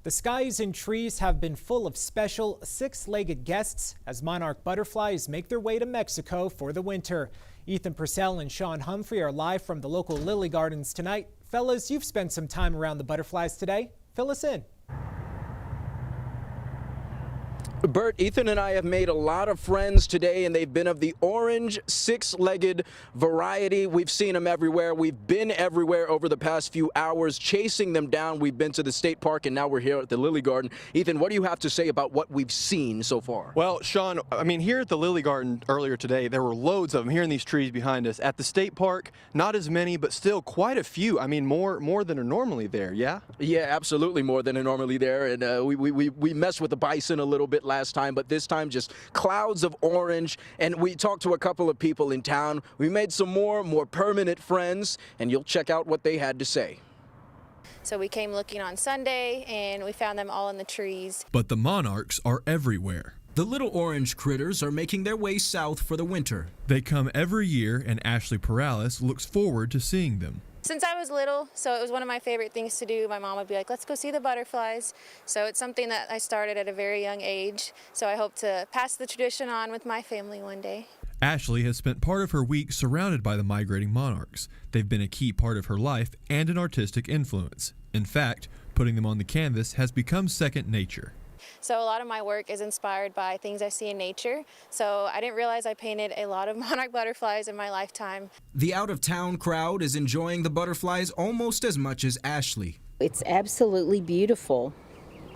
The skies and trees have been full of special six-legged guests as monarch butterflies make their way to Mexico for the winter. Ethan Purcell and Sean Humphrey are live from the local lily gardens tonight. Fellas, you've spent some time around the butterflies today. Fill us in. Bert, Ethan and I have made a lot of friends today, and they've been of the orange six-legged variety. We've seen them everywhere. We've been everywhere over the past few hours, chasing them down. We've been to the state park, and now we're here at the Lily Garden. Ethan, what do you have to say about what we've seen so far? Well, Sean, I mean, here at the Lily Garden earlier today, there were loads of them here in these trees behind us. At the state park, not as many, but still quite a few. I mean, more than are normally there, yeah? Yeah, absolutely more than are normally there. And we messed with the bison a little bit last time, but this time just clouds of orange. And we talked to a couple of people in town. We made some more permanent friends, and you'll check out what they had to say. So we came looking on Sunday, and we found them all in the trees. But the monarchs are everywhere. The little orange critters are making their way south for the winter. They come every year, and Ashley Perales looks forward to seeing them. Since I was little, so it was one of my favorite things to do. My mom would be like, let's go see the butterflies. So it's something that I started at a very young age. So I hope to pass the tradition on with my family one day. Ashley has spent part of her week surrounded by the migrating monarchs. They've been a key part of her life and an artistic influence. In fact, putting them on the canvas has become second nature. So a lot of my work is inspired by things I see in nature. So I didn't realize I painted a lot of monarch butterflies in my lifetime. The out-of-town crowd is enjoying the butterflies almost as much as Ashley. It's absolutely beautiful.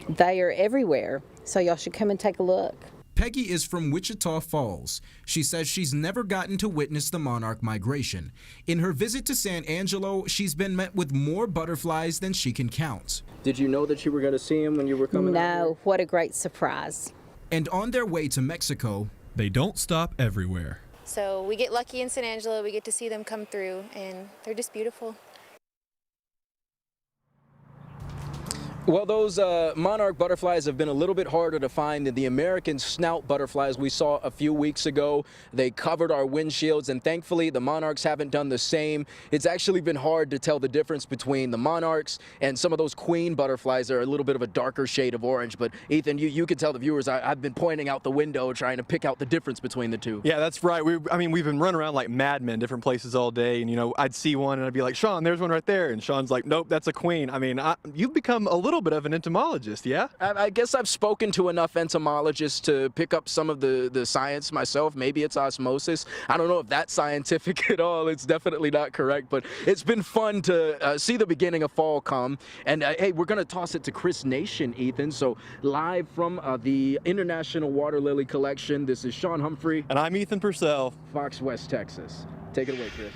They are everywhere, so y'all should come and take a look. Peggy is from Wichita Falls. She says she's never gotten to witness the monarch migration. In her visit to San Angelo, she's been met with more butterflies than she can count. Did you know that you were going to see them when you were coming out here? No, what a great surprise. And on their way to Mexico, they don't stop everywhere. So we get lucky in San Angelo, we get to see them come through, and they're just beautiful. Well, those monarch butterflies have been a little bit harder to find than the American snout butterflies we saw a few weeks ago. They covered our windshields, and thankfully the monarchs haven't done the same. It's actually been hard to tell the difference between the monarchs and some of those queen butterflies that are a little bit of a darker shade of orange. But Ethan, you can tell the viewers I've been pointing out the window trying to pick out the difference between the two. Yeah, that's right. We've been running around like madmen, different places all day, and I'd see one and I'd be like, Sean, there's one right there, and Sean's like, nope, that's a queen. I mean, you've become a little bit of an entomologist, yeah? I guess I've spoken to enough entomologists to pick up some of the science myself. Maybe it's osmosis. I don't know if that's scientific at all. It's definitely not correct, but it's been fun to see the beginning of fall come. And hey, we're going to toss it to Chris Nation, Ethan. So live from the International Water Lily Collection, this is Sean Humphrey. And I'm Ethan Purcell. Fox West, Texas. Take it away, Chris.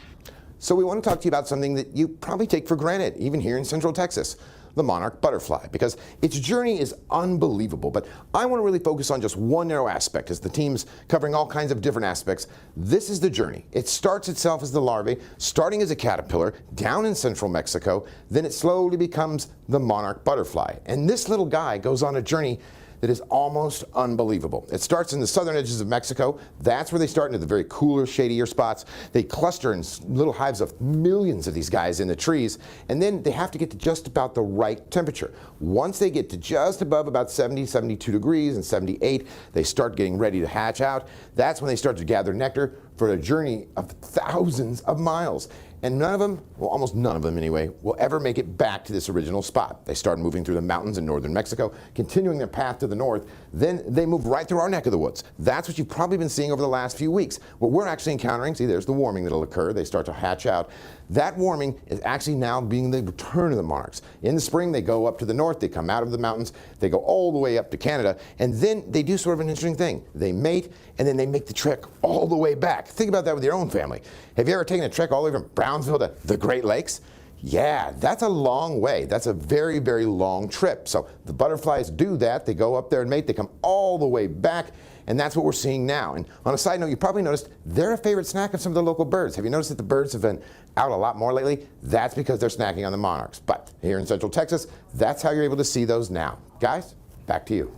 So we want to talk to you about something that you probably take for granted, even here in Central Texas. The monarch butterfly, because its journey is unbelievable. But I want to really focus on just one narrow aspect as the team's covering all kinds of different aspects. This is the journey. It starts itself as the larvae, starting as a caterpillar down in central Mexico, then it slowly becomes the monarch butterfly. And this little guy goes on a journey that is almost unbelievable. It starts in the southern edges of Mexico. That's where they start, into the very cooler, shadier spots. They cluster in little hives of millions of these guys in the trees, and then they have to get to just about the right temperature. Once they get to just above about 70, 72 degrees and 78, they start getting ready to hatch out. That's when they start to gather nectar for a journey of thousands of miles. And none of them, well, almost none of them anyway, will ever make it back to this original spot. They start moving through the mountains in northern Mexico, continuing their path to the north. Then they move right through our neck of the woods. That's what you've probably been seeing over the last few weeks. What we're actually encountering, see, there's the warming that'll occur. They start to hatch out. That warming is actually now being the return of the monarchs. In the spring, they go up to the north. They come out of the mountains. They go all the way up to Canada. And then they do sort of an interesting thing. They mate, and then they make the trek all the way back. Think about that with your own family. Have you ever taken a trek all the way from Brownsville to the Great Lakes? Yeah, that's a long way. That's a very, very long trip. So the butterflies do that. They go up there and mate. They come all the way back. And that's what we're seeing now. And on a side note, you probably noticed they're a favorite snack of some of the local birds. Have you noticed that the birds have been out a lot more lately? That's because they're snacking on the monarchs. But here in Central Texas, that's how you're able to see those now. Guys, back to you.